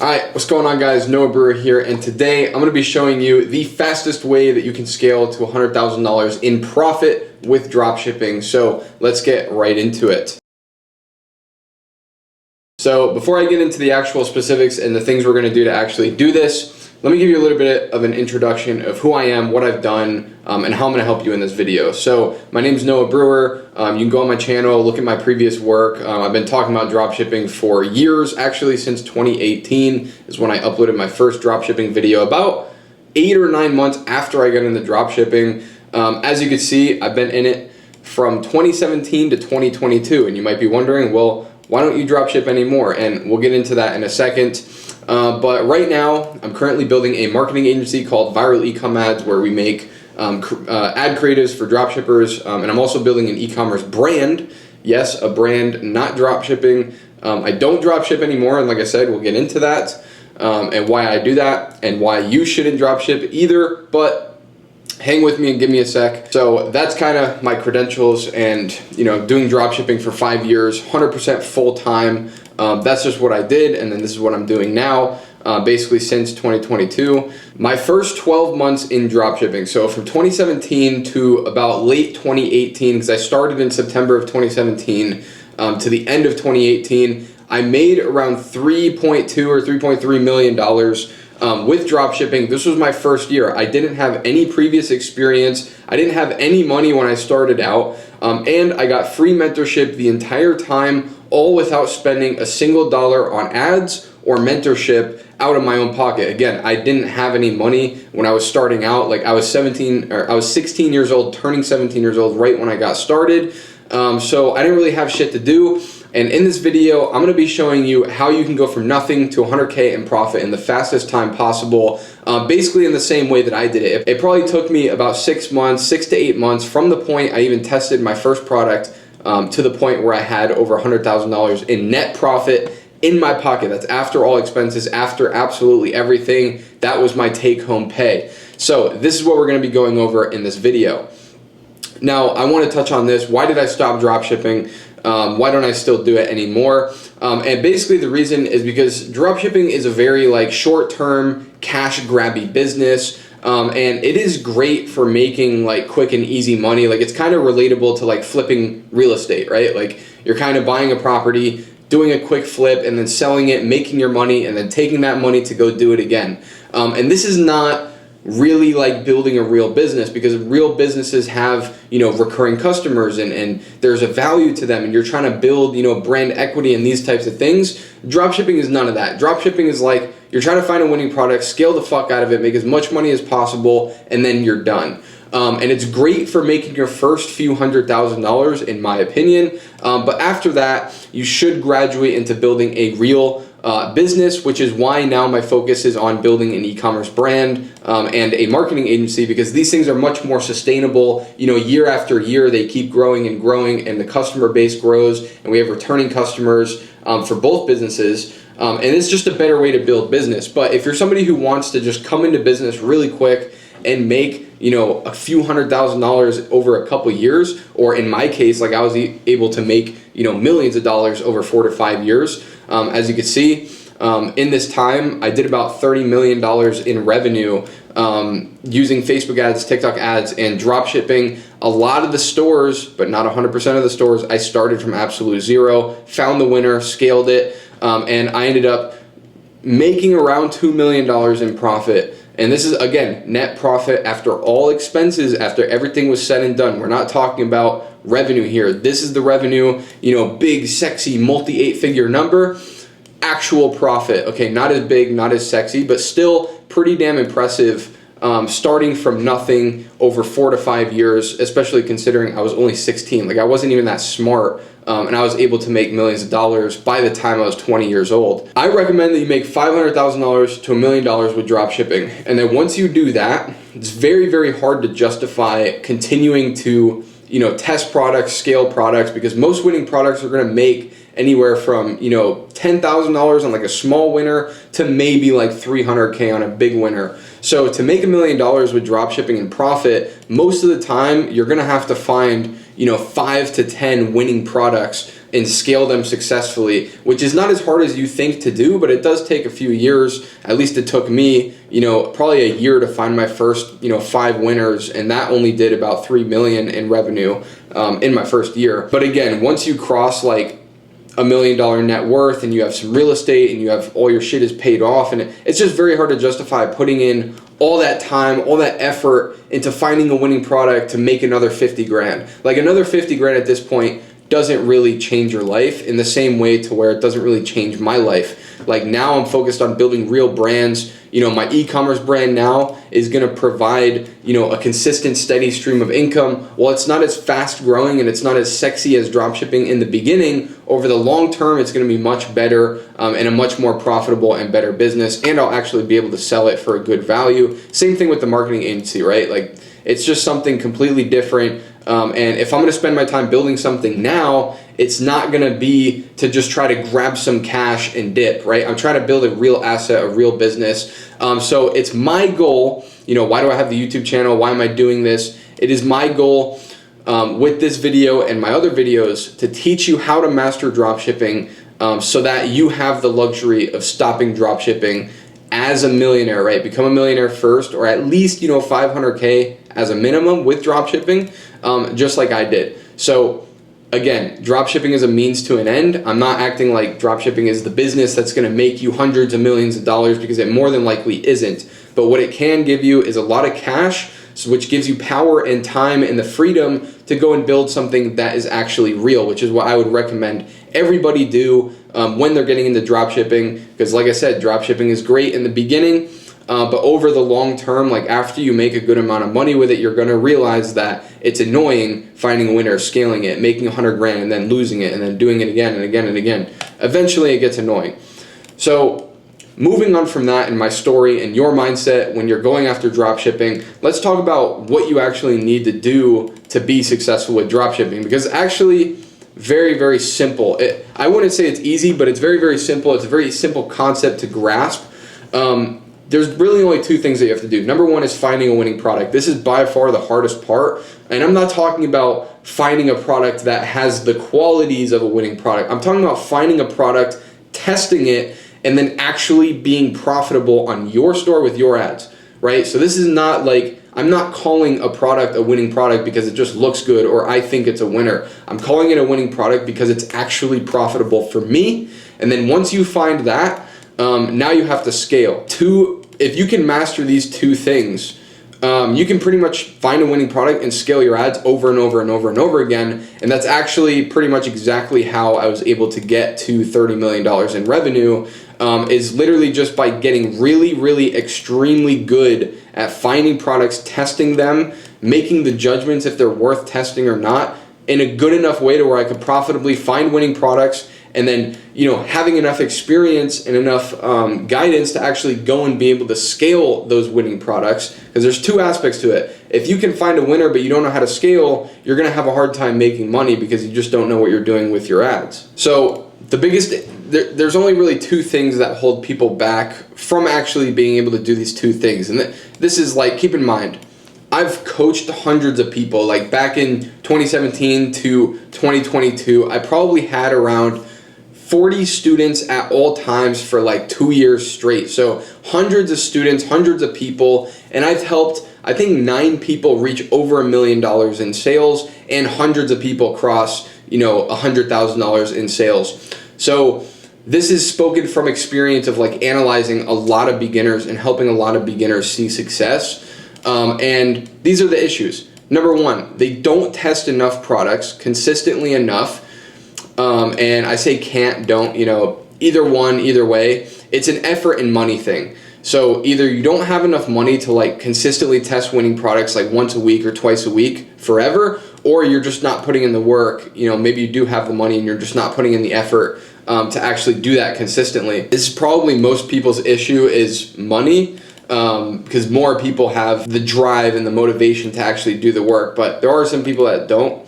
Alright, what's going on guys? Noah Brewer here, and today I'm going to be showing you the fastest way that you can scale to $100,000 in profit with dropshipping. So let's get right into it. So before I get into the actual specifics and the things we're going to do to actually do this, let me give you a little bit of an introduction of who I am, what I've done, and how I'm going to help you in this video. So my name is Noah Brewer. You can go on my channel, look at my previous work. I've been talking about dropshipping for years, actually since 2018 is when I uploaded my first dropshipping video, about 8 or 9 months after I got into dropshipping. As you can see, I've been in it from 2017 to 2022, and you might be wondering, well, why don't you dropship anymore? And we'll get into that in a second. But right now, I'm currently building a marketing agency called Viral Ecom Ads, where we make ad creatives for dropshippers, and I'm also building an e-commerce brand. Yes, a brand, not dropshipping. I don't dropship anymore, and like I said, we'll get into that, and why I do that, and why you shouldn't dropship either, but hang with me and give me a sec. So that's kind of my credentials, and doing dropshipping for 5 years, 100% full-time. That's just what I did, and then this is what I'm doing now, basically since 2022. My first 12 months in dropshipping, so from 2017 to about late 2018, because I started in September of 2017 to the end of 2018, I made around $3.2 or $3.3 million with dropshipping. This was my first year. I didn't have any previous experience. I didn't have any money when I started out, and I got free mentorship the entire time, all without spending a single dollar on ads or mentorship out of my own pocket. Again, I didn't have any money when I was starting out. Like I was 16 years old, turning 17 years old right when I got started. So I didn't really have shit to do. And in this video, I'm going to be showing you how you can go from nothing to 100K in profit in the fastest time possible, basically in the same way that I did it. It probably took me about 6 months, 6 to 8 months from the point I even tested my first product to the point where I had over $100,000 in net profit in my pocket. That's after all expenses, after absolutely everything. That was my take-home pay. So this is what we're going to be going over in this video. Now, I want to touch on this. Why did I stop dropshipping? Why don't I still do it anymore? And basically the reason is because dropshipping is a very short-term cash grabby business. And it is great for making quick and easy money. It's kind of relatable to flipping real estate, right? You're kind of buying a property, doing a quick flip, and then selling it, making your money, and then taking that money to go do it again. And this is not really building a real business, because real businesses have recurring customers, and there's a value to them, and you're trying to build brand equity and these types of things. Dropshipping is none of that. Dropshipping is you're trying to find a winning product, scale the fuck out of it, make as much money as possible, and then you're done. And it's great for making your first few $100,000 in my opinion, but after that you should graduate into building a real business, which is why now my focus is on building an e-commerce brand and a marketing agency, because these things are much more sustainable. Year after year they keep growing and growing, and the customer base grows, and we have returning customers for both businesses. And it's just a better way to build business. But if you're somebody who wants to just come into business really quick and make a few $100,000 over a couple years, or in my case, I was able to make millions of dollars over 4 to 5 years. As you can see, in this time, I did about $30 million in revenue using Facebook ads, TikTok ads, and dropshipping. A lot of the stores, but not 100% of the stores, I started from absolute zero, found the winner, scaled it, and I ended up making around $2 million in profit. And this is, again, net profit after all expenses, after everything was said and done. We're not talking about revenue here. This is the revenue, big, sexy, multi-8-figure number. Actual profit, okay, not as big, not as sexy, but still pretty damn impressive, starting from nothing over 4 to 5 years, especially considering I was only 16. I wasn't even that smart, and I was able to make millions of dollars by the time I was 20 years old. I recommend that you make $500,000 to $1 million with dropshipping, and then once you do that, it's very, very hard to justify continuing to test products, scale products, because most winning products are going to make anywhere from $10,000 on a small winner to maybe $300K on a big winner. So to make $1 million with dropshipping and profit, most of the time you're going to have to find 5 to 10 winning products and scale them successfully, which is not as hard as you think to do, but it does take a few years. At least it took me, probably a year to find my first, 5 winners, and that only did about 3 million in revenue in my first year. But again, once you cross like $1 million net worth and you have some real estate and you have all your shit is paid off, and it's just very hard to justify putting in all that time, all that effort into finding a winning product to make another 50 grand. Like another 50 grand at this point doesn't really change your life in the same way to where it doesn't really change my life. Like now I'm focused on building real brands. My e-commerce brand now is going to provide, a consistent, steady stream of income. While it's not as fast growing and it's not as sexy as dropshipping in the beginning, over the long term, it's going to be much better and a much more profitable and better business. And I'll actually be able to sell it for a good value. Same thing with the marketing agency, right? Like it's just something completely different. And if I'm going to spend my time building something now, it's not going to be to just try to grab some cash and dip, right? I'm trying to build a real asset, a real business. So it's my goal, why do I have the YouTube channel? Why am I doing this? It is my goal with this video and my other videos to teach you how to master dropshipping so that you have the luxury of stopping dropshipping as a millionaire, right? Become a millionaire first, or at least, 500K as a minimum with dropshipping, just like I did. So again, dropshipping is a means to an end. I'm not acting like dropshipping is the business that's going to make you hundreds of millions of dollars, because it more than likely isn't. But what it can give you is a lot of cash, which gives you power and time and the freedom to go and build something that is actually real, which is what I would recommend everybody do when they're getting into dropshipping. Because like I said, dropshipping is great in the beginning, but over the long term, like after you make a good amount of money with it, you're going to realize that it's annoying finding a winner, scaling it, making 100 grand and then losing it and then doing it again and again and again. Eventually it gets annoying. So moving on from that and my story and your mindset when you're going after dropshipping, let's talk about what you actually need to do to be successful with dropshipping, because it's actually very, very simple. I wouldn't say it's easy, but it's very, very simple. It's a very simple concept to grasp. There's really only 2 things that you have to do. Number 1 is finding a winning product. This is by far the hardest part. And I'm not talking about finding a product that has the qualities of a winning product. I'm talking about finding a product, testing it, and then actually being profitable on your store with your ads, right? So this is not like, I'm not calling a product a winning product because it just looks good or I think it's a winner. I'm calling it a winning product because it's actually profitable for me. And then once you find that, now you have to scale. If you can master these 2 things, you can pretty much find a winning product and scale your ads over and over and over and over again. And that's actually pretty much exactly how I was able to get to $30 million in revenue, is literally just by getting really, really extremely good at finding products, testing them, making the judgments if they're worth testing or not in a good enough way to where I could profitably find winning products, and then having enough experience and enough guidance to actually go and be able to scale those winning products. Because there's 2 aspects to it. If you can find a winner but you don't know how to scale, you're going to have a hard time making money because you just don't know what you're doing with your ads. So there's only really 2 things that hold people back from actually being able to do these 2 things. And this is like, keep in mind, I've coached hundreds of people. Like back in 2017 to 2022, I probably had around 40 students at all times for like 2 years straight. So hundreds of students, hundreds of people, and I've helped, I think 9 people reach over $1 million in sales, and hundreds of people cross, $100,000 in sales. So this is spoken from experience of like analyzing a lot of beginners and helping a lot of beginners see success. And these are the issues. Number 1, they don't test enough products consistently enough. And I say don't, either one, either way. It's an effort and money thing. So either you don't have enough money to like consistently test winning products like once a week or twice a week forever, or you're just not putting in the work. Maybe you do have the money and you're just not putting in the effort to actually do that consistently. This is probably most people's issue, is money. Because more people have the drive and the motivation to actually do the work, but there are some people that don't.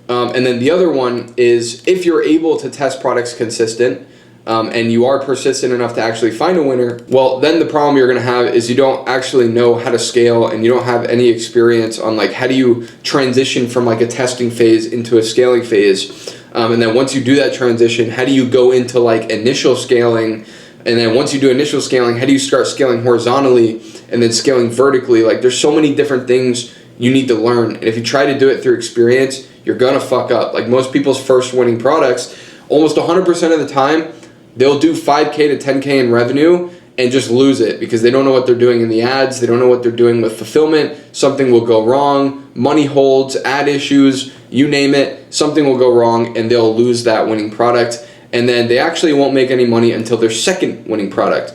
And then the other one is, if you're able to test products consistent, and you are persistent enough to actually find a winner, well, then the problem you're going to have is you don't actually know how to scale, and you don't have any experience on like how do you transition from like a testing phase into a scaling phase. And then once you do that transition, how do you go into like initial scaling? And then once you do initial scaling, how do you start scaling horizontally and then scaling vertically? Like there's so many different things you need to learn. And if you try to do it through experience, you're going to fuck up. Like most people's first winning products, almost 100% of the time, they'll do 5K to 10K in revenue and just lose it because they don't know what they're doing in the ads. They don't know what they're doing with fulfillment. Something will go wrong. Money holds, ad issues, you name it. Something will go wrong and they'll lose that winning product. And then they actually won't make any money until their second winning product.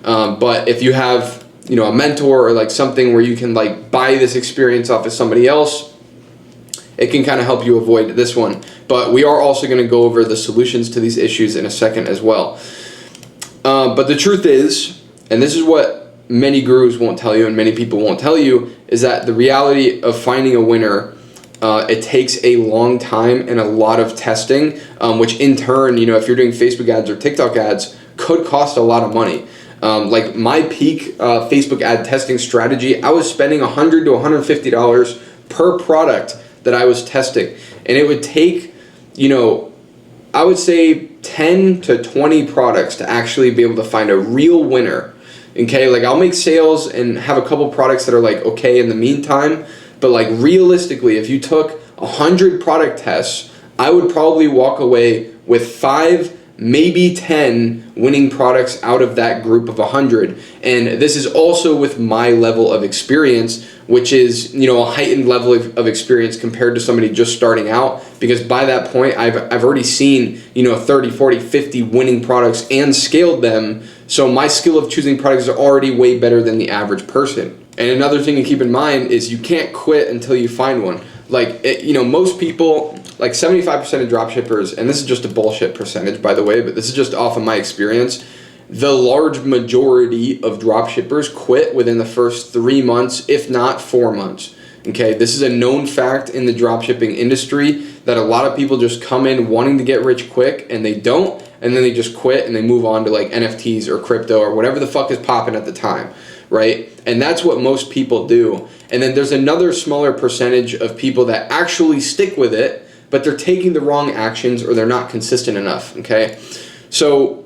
But if you have, you know, a mentor or like something where you can like buy this experience off of somebody else, it can kind of help you avoid this one. But we are also going to go over the solutions to these issues in a second as well. But the truth is, and this is what many gurus won't tell you and many people won't tell you, is that the reality of finding a winner, it takes a long time and a lot of testing, which in turn, you know, if you're doing Facebook ads or TikTok ads, could cost a lot of money. Like my peak Facebook ad testing strategy, I was spending $100 to $150 per product that I was testing. And it would take, you know, I would say 10 to 20 products to actually be able to find a real winner. Okay, like I'll make sales and have a couple products that are like okay in the meantime, but like realistically, if you took 100 product tests, I would probably walk away with 5, maybe 10 winning products out of that group of 100. And this is also with my level of experience, which is, you know, a heightened level of experience compared to somebody just starting out, because by that point I've already seen, you know, 30, 40, 50 winning products and scaled them. So my skill of choosing products is already way better than the average person. And another thing to keep in mind is you can't quit until you find one. Like, you know, most people, like 75% of dropshippers, and this is just a bullshit percentage, by the way, but this is just off of my experience, the large majority of dropshippers quit within the first 3 months, if not 4 months. Okay, this is a known fact in the dropshipping industry that a lot of people just come in wanting to get rich quick and they don't, and then they just quit and they move on to like NFTs or crypto or whatever the fuck is popping at the time, right? And that's what most people do. And then there's another smaller percentage of people that actually stick with it, but they're taking the wrong actions or they're not consistent enough, okay? So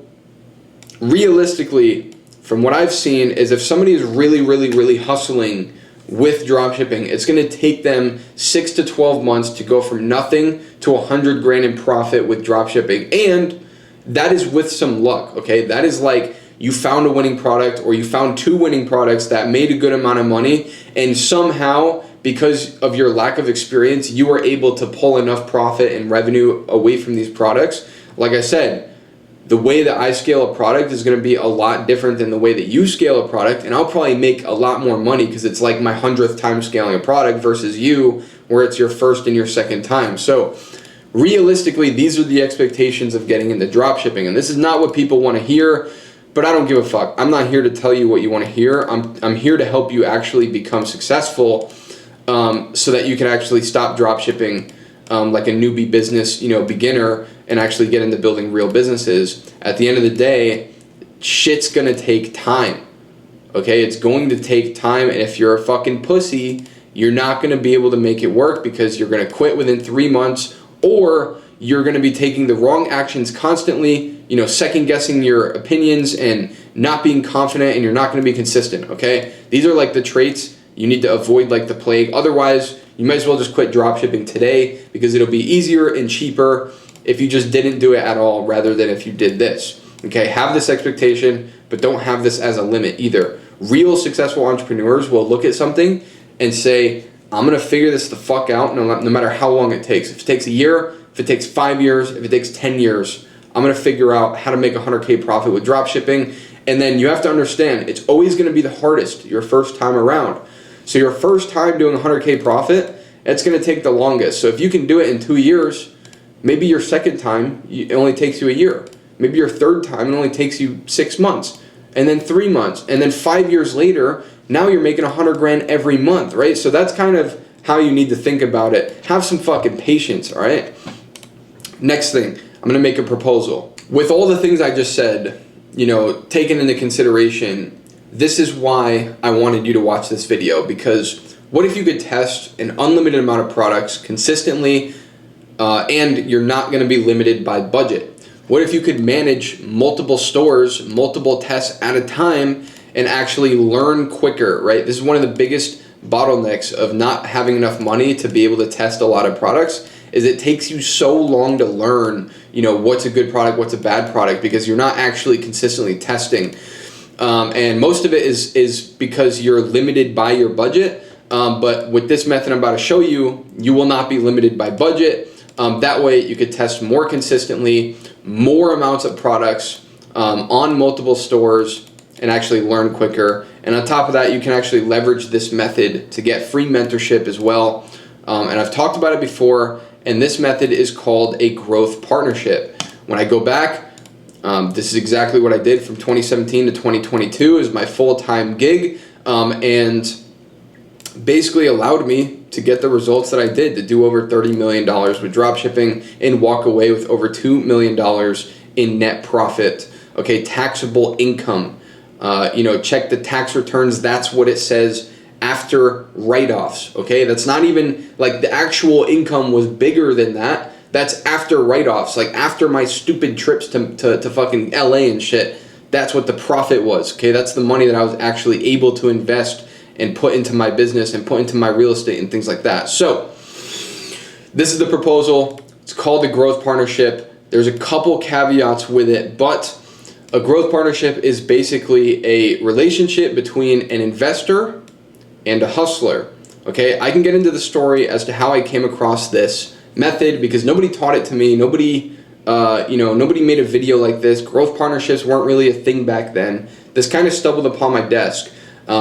realistically, from what I've seen, is if somebody is really hustling with dropshipping, it's going to take them 6 to 12 months to go from nothing to 100 grand in profit with dropshipping. And that is with some luck, okay? That is like you found a winning product or you found 2 winning products that made a good amount of money, and somehow, because of your lack of experience, you were able to pull enough profit and revenue away from these products. Like I said, the way that I scale a product is going to be a lot different than the way that you scale a product, and I'll probably make a lot more money because it's like my 100th time scaling a product versus you, where it's your first and your second time. So realistically, these are the expectations of getting into dropshipping, and this is not what people want to hear, but I don't give a fuck. I'm not here to tell you what you want to hear. I'm here to help you actually become successful, so that you can actually stop dropshipping like a newbie business, you know, beginner, and actually get into building real businesses. At the end of the day, shit's gonna take time, okay? It's going to take time, and if you're a fucking pussy, you're not gonna be able to make it work because you're gonna quit within 3 months, or you're gonna be taking the wrong actions constantly, you know, second guessing your opinions and not being confident, and you're not gonna be consistent, okay? These are like the traits you need to avoid like the plague. Otherwise, you might as well just quit dropshipping today, because it'll be easier and cheaper if you just didn't do it at all rather than if you did this. Okay, have this expectation, but don't have this as a limit either. Real successful entrepreneurs will look at something and say, I'm gonna figure this the fuck out no matter how long it takes. If it takes a year, if it takes 5 years, if it takes 10 years, I'm gonna figure out how to make 100K profit with dropshipping. And then you have to understand, it's always gonna be the hardest your first time around. So your first time doing 100K profit, it's gonna take the longest. So if you can do it in 2 years, maybe your second time, it only takes you a year. Maybe your third time, it only takes you 6 months, and then 3 months, and then 5 years later, now you're making 100 grand every month, right? So that's kind of how you need to think about it. Have some fucking patience, all right? Next thing, I'm gonna make a proposal. With all the things I just said, taken into consideration, this is why I wanted you to watch this video, because what if you could test an unlimited amount of products consistently, and you're not gonna be limited by budget? What if you could manage multiple stores, multiple tests at a time, and actually learn quicker, right? This is one of the biggest bottlenecks of not having enough money to be able to test a lot of products, is it takes you so long to learn, what's a good product, what's a bad product, because you're not actually consistently testing. And most of it is because you're limited by your budget. But with this method I'm about to show you, you will not be limited by budget. That way you could test more consistently, more amounts of products on multiple stores, and actually learn quicker. And on top of that, you can actually leverage this method to get free mentorship as well. And I've talked about it before, and this method is called a growth partnership. When I go back, this is exactly what I did from 2017 to 2022 is my full-time gig, and basically allowed me to get the results that I did, to do over $30 million with dropshipping and walk away with over $2 million in net profit. Okay, taxable income. Check the tax returns. That's what it says after write-offs. Okay, that's not even like the actual income was bigger than that. That's after write-offs, like after my stupid trips to fucking LA and shit. That's what the profit was. Okay, that's the money that I was actually able to invest and put into my business and put into my real estate and things like that. So this is the proposal. It's called the growth partnership. There's a couple caveats with it, but a growth partnership is basically a relationship between an investor and a hustler. Okay, I can get into the story as to how I came across this method, because nobody taught it to me. Nobody made a video like this. Growth partnerships weren't really a thing back then. This kind of stumbled upon my desk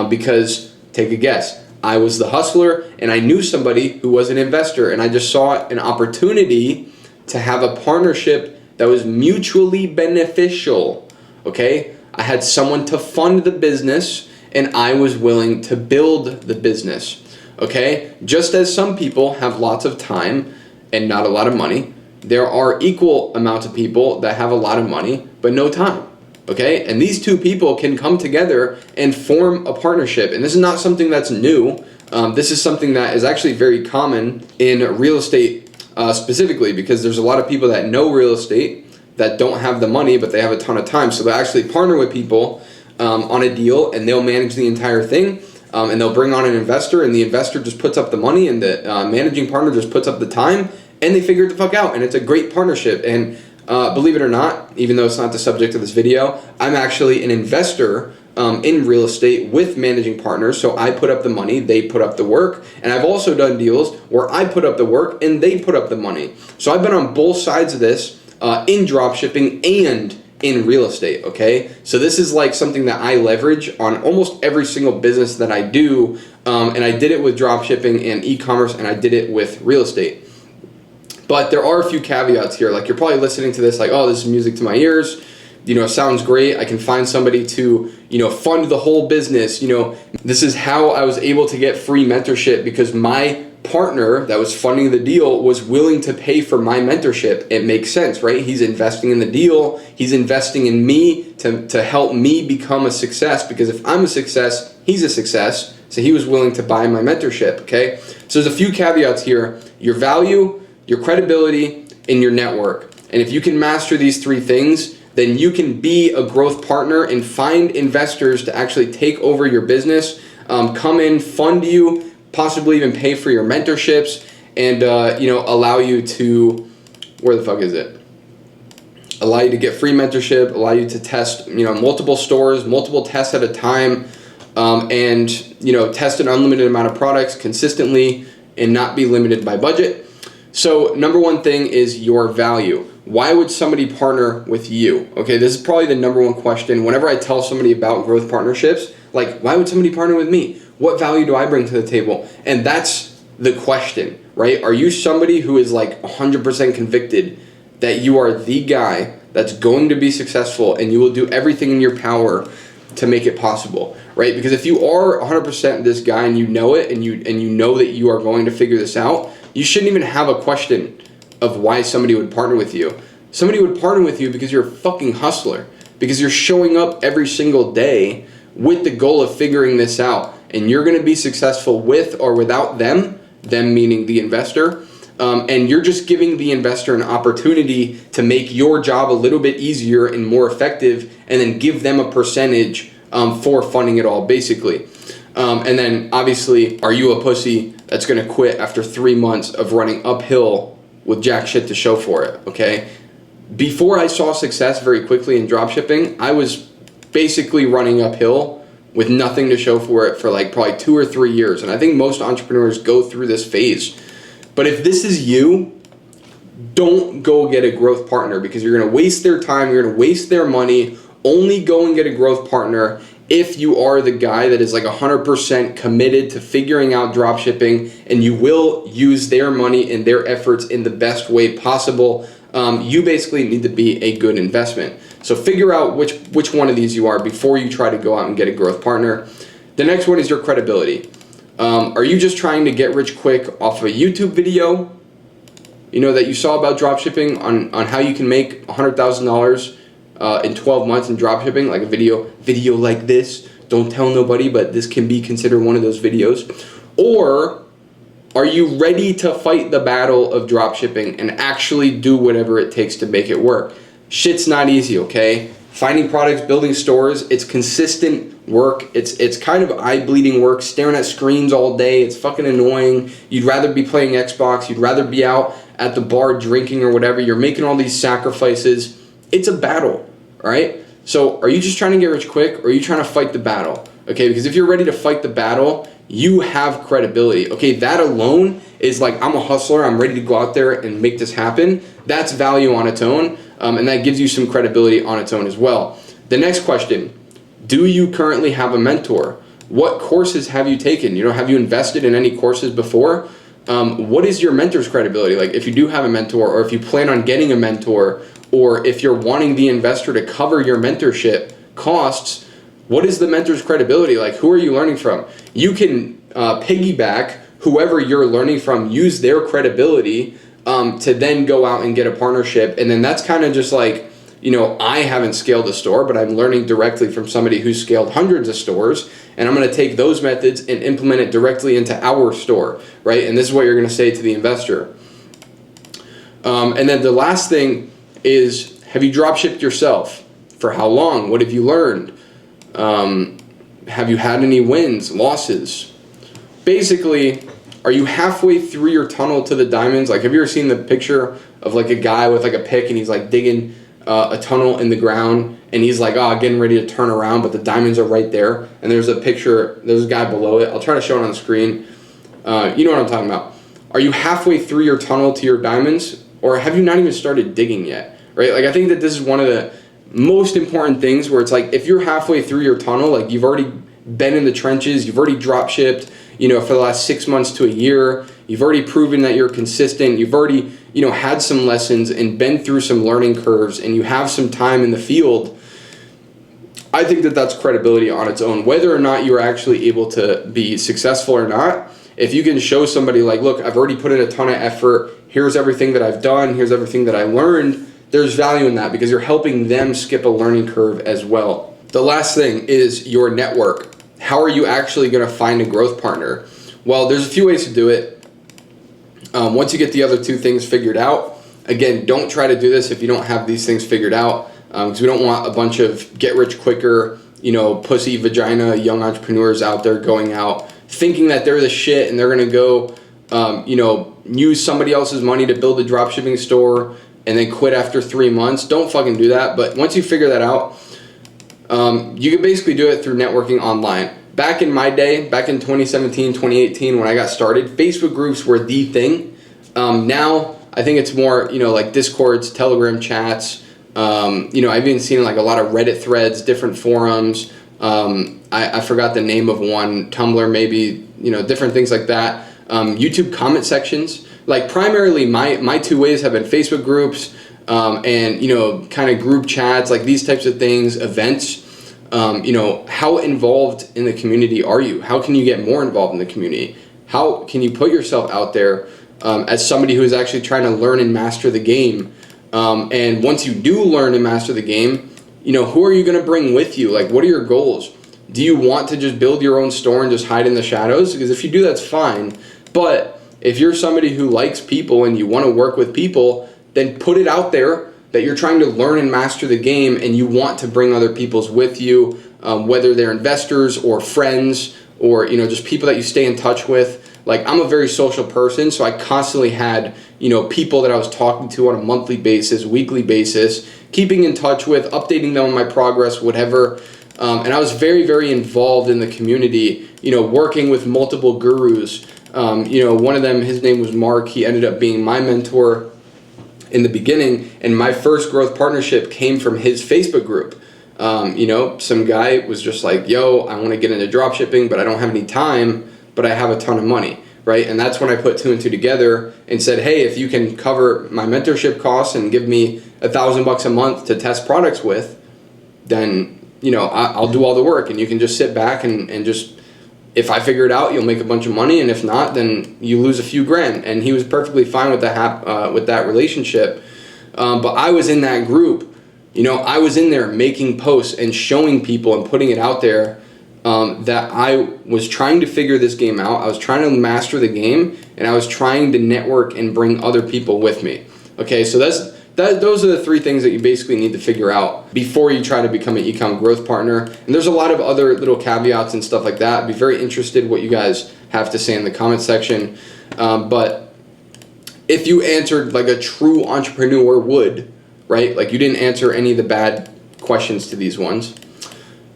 because, take a guess, I was the hustler and I knew somebody who was an investor, and I just saw an opportunity to have a partnership that was mutually beneficial. Okay, I had someone to fund the business and I was willing to build the business. Okay, just as some people have lots of time and not a lot of money, there are equal amounts of people that have a lot of money but no time. Okay, and these two people can come together and form a partnership. And this is not something that's new. This is something that is actually very common in real estate specifically, because there's a lot of people that know real estate that don't have the money, but they have a ton of time. So they actually partner with people on a deal, and they'll manage the entire thing, and they'll bring on an investor, and the investor just puts up the money, and the managing partner just puts up the time, and they figure it the fuck out. And it's a great partnership. And believe it or not, even though it's not the subject of this video, I'm actually an investor in real estate with managing partners. So I put up the money, they put up the work, and I've also done deals where I put up the work and they put up the money. So I've been on both sides of this in dropshipping and in real estate. Okay, so this is like something that I leverage on almost every single business that I do, and I did it with dropshipping and e-commerce, and I did it with real estate. But there are a few caveats here. Like, you're probably listening to this like, oh, this is music to my ears. Sounds great. I can find somebody to, fund the whole business. This is how I was able to get free mentorship, because my partner that was funding the deal was willing to pay for my mentorship. It makes sense, right? He's investing in the deal. He's investing in me to help me become a success, because if I'm a success, he's a success. So he was willing to buy my mentorship, okay? So there's a few caveats here. Your value, your credibility, and your network. And if you can master these three things, then you can be a growth partner and find investors to actually take over your business, come in, fund you, possibly even pay for your mentorships, and allow you to, where the fuck is it? Allow you to get free mentorship, allow you to test, multiple stores, multiple tests at a time, and test an unlimited amount of products consistently and not be limited by budget. So number one thing is your value. Why would somebody partner with you? Okay, this is probably the number one question. Whenever I tell somebody about growth partnerships, like, why would somebody partner with me? What value do I bring to the table? And that's the question, right? Are you somebody who is like 100% convicted that you are the guy that's going to be successful and you will do everything in your power to make it possible, right? Because if you are 100% this guy and you know it, and you know that you are going to figure this out, you shouldn't even have a question of why somebody would partner with you. Somebody would partner with you because you're a fucking hustler, because you're showing up every single day with the goal of figuring this out, and you're going to be successful with or without them meaning the investor, and you're just giving the investor an opportunity to make your job a little bit easier and more effective, and then give them a percentage for funding it all, basically. And then obviously, are you a pussy that's going to quit after 3 months of running uphill with jack shit to show for it? Okay. Before I saw success very quickly in dropshipping, I was basically running uphill with nothing to show for it for like probably 2 or 3 years. And I think most entrepreneurs go through this phase. But if this is you, don't go get a growth partner, because you're going to waste their time, you're going to waste their money. Only go and get a growth partner if you are the guy that is like 100% committed to figuring out dropshipping, and you will use their money and their efforts in the best way possible. You basically need to be a good investment. So figure out which one of these you are before you try to go out and get a growth partner. The next one is your credibility. Are you just trying to get rich quick off of a YouTube video, that you saw about dropshipping on how you can make $100,000 in 12 months in dropshipping, like a video like this? Don't tell nobody, but this can be considered one of those videos. Or are you ready to fight the battle of dropshipping and actually do whatever it takes to make it work? Shit's not easy, okay? Finding products, building stores, it's consistent work. It's kind of eye-bleeding work, staring at screens all day. It's fucking annoying. You'd rather be playing Xbox. You'd rather be out at the bar drinking or whatever. You're making all these sacrifices. It's a battle, all right? So are you just trying to get rich quick, or are you trying to fight the battle? Okay, because if you're ready to fight the battle, you have credibility. Okay, that alone is like, I'm a hustler, I'm ready to go out there and make this happen. That's value on its own, and that gives you some credibility on its own as well. The next question, do you currently have a mentor? What courses have you taken? Have you invested in any courses before? What is your mentor's credibility? Like, if you do have a mentor, or if you plan on getting a mentor, or if you're wanting the investor to cover your mentorship costs, what is the mentor's credibility? Like, who are you learning from? You can piggyback whoever you're learning from, use their credibility to then go out and get a partnership. And then that's kind of just like, I haven't scaled a store, but I'm learning directly from somebody who's scaled hundreds of stores, and I'm going to take those methods and implement it directly into our store, right? And this is what you're going to say to the investor. And then the last thing is, have you dropshipped yourself? For how long? What have you learned? Have you had any wins, losses? Basically, are you halfway through your tunnel to the diamonds? Like, have you ever seen the picture of like a guy with like a pick, and he's like digging a tunnel in the ground, and he's like, getting ready to turn around, but the diamonds are right there, and there's a picture, there's a guy below it. I'll try to show it on the screen. You know what I'm talking about. Are you halfway through your tunnel to your diamonds, or have you not even started digging yet, right? Like, I think that this is one of the most important things, where it's like, if you're halfway through your tunnel, like, you've already been in the trenches, you've already drop shipped, for the last 6 months to a year, you've already proven that you're consistent, you've already, had some lessons and been through some learning curves, and you have some time in the field. I think that that's credibility on its own. Whether or not you're actually able to be successful or not, if you can show somebody like, look, I've already put in a ton of effort, here's everything that I've done, here's everything that I learned, there's value in that, because you're helping them skip a learning curve as well. The last thing is your network. How are you actually going to find a growth partner? Well, there's a few ways to do it. Once you get the other two things figured out, again, don't try to do this if you don't have these things figured out, because we don't want a bunch of get rich quicker, pussy vagina young entrepreneurs out there going out thinking that they're the shit, and they're going to go, use somebody else's money to build a dropshipping store and then quit after 3 months. Don't fucking do that. But once you figure that out, you can basically do it through networking online. Back in my day, back in 2017, 2018, when I got started, Facebook groups were the thing. Now, I think it's more, like Discords, Telegram chats. I've even seen like a lot of Reddit threads, different forums. I forgot the name of one, Tumblr maybe, different things like that. YouTube comment sections. Like, primarily my two ways have been Facebook groups, and kind of group chats, like these types of things, events. How involved in the community are you? How can you get more involved in the community? How can you put yourself out there as somebody who is actually trying to learn and master the game? And once you do learn and master the game, who are you going to bring with you? Like, what are your goals? Do you want to just build your own store and just hide in the shadows? Because if you do, that's fine. But if you're somebody who likes people and you want to work with people, then put it out there that you're trying to learn and master the game and you want to bring other people's with you, whether they're investors or friends or just people that you stay in touch with. Like, I'm a very social person, so I constantly had people that I was talking to on a monthly basis, weekly basis, keeping in touch with, updating them on my progress, whatever. And I was very, very involved in the community, working with multiple gurus. One of them, his name was Mark. He ended up being my mentor in the beginning, and my first growth partnership came from his Facebook group. Some guy was just like, yo, I want to get into dropshipping, but I don't have any time, but I have a ton of money, right? And that's when I put two and two together and said, hey, if you can cover my mentorship costs and give me $1,000 a month to test products with, then I'll do all the work, and you can just sit back and just, if I figure it out, you'll make a bunch of money, and if not, then you lose a few grand. And he was perfectly fine with that relationship. But I was in that group. I was in there making posts and showing people and putting it out there that I was trying to figure this game out. I was trying to master the game, and I was trying to network and bring other people with me. Okay, so those are the three things that you basically need to figure out before you try to become an e-com growth partner. And there's a lot of other little caveats and stuff like that. I'd be very interested what you guys have to say in the comment section. But if you answered like a true entrepreneur would, right? Like you didn't answer any of the bad questions to these ones,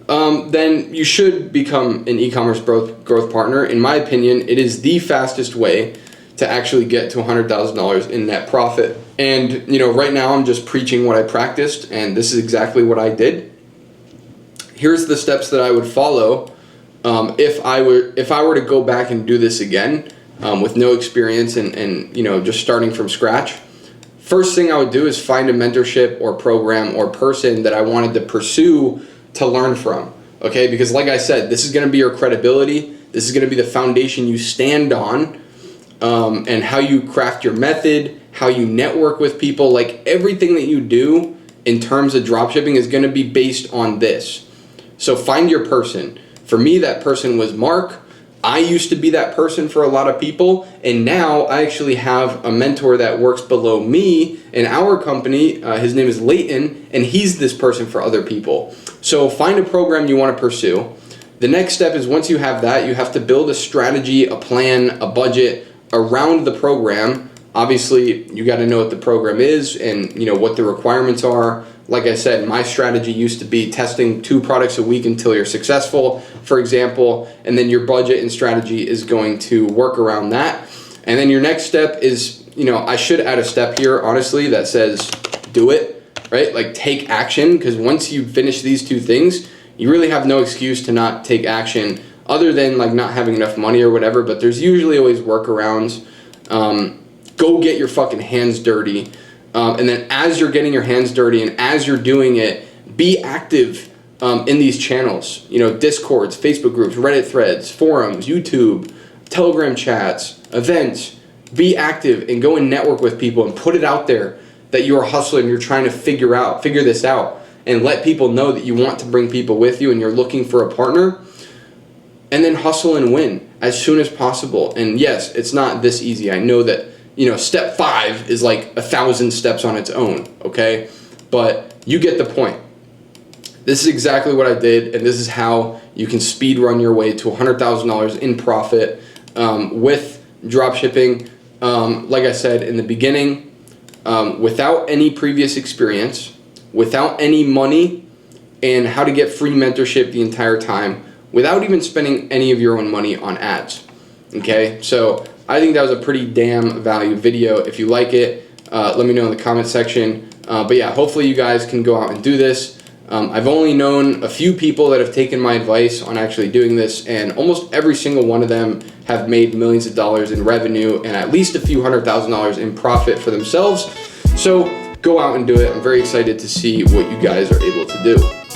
then you should become an e-commerce growth partner. In my opinion, it is the fastest way to actually get to $100,000 in net profit. And right now I'm just preaching what I practiced, and this is exactly what I did. Here's the steps that I would follow if I were to go back and do this again with no experience and just starting from scratch. First thing I would do is find a mentorship or program or person that I wanted to pursue to learn from. Okay, because like I said, this is going to be your credibility. This is going to be the foundation you stand on. And how you craft your method, how you network with people, like everything that you do in terms of dropshipping is going to be based on this. So find your person. For me, that person was Mark. I used to be that person for a lot of people, and now I actually have a mentor that works below me in our company. His name is Leighton, and he's this person for other people. So find a program you want to pursue. The next step is, once you have that, you have to build a strategy, a plan, a budget around the program. Obviously, you got to know what the program is and what the requirements are. Like I said, my strategy used to be testing 2 products a week until you're successful, for example, and then your budget and strategy is going to work around that. And then your next step is, I should add a step here, honestly, that says do it, right? Like take action, because once you finish these 2 things, you really have no excuse to not take action, other than like not having enough money or whatever. But there's usually always workarounds. Go get your fucking hands dirty. And then as you're getting your hands dirty and as you're doing it, be active in these channels. Discords, Facebook groups, Reddit threads, forums, YouTube, Telegram chats, events. Be active and go and network with people and put it out there that you're a hustler and you're trying to figure this out. And let people know that you want to bring people with you and you're looking for a partner. And then hustle and win as soon as possible. And yes, it's not this easy. I know that, step 5 is like 1,000 steps on its own, okay? But you get the point. This is exactly what I did, and this is how you can speed run your way to $100,000 in profit with dropshipping. Like I said in the beginning, without any previous experience, without any money, and how to get free mentorship the entire time, without even spending any of your own money on ads. Okay, so I think that was a pretty damn value video. If you like it, let me know in the comment section. But yeah, hopefully you guys can go out and do this. I've only known a few people that have taken my advice on actually doing this, and almost every single one of them have made millions of dollars in revenue and at least a few $100,000 in profit for themselves. So go out and do it. I'm very excited to see what you guys are able to do.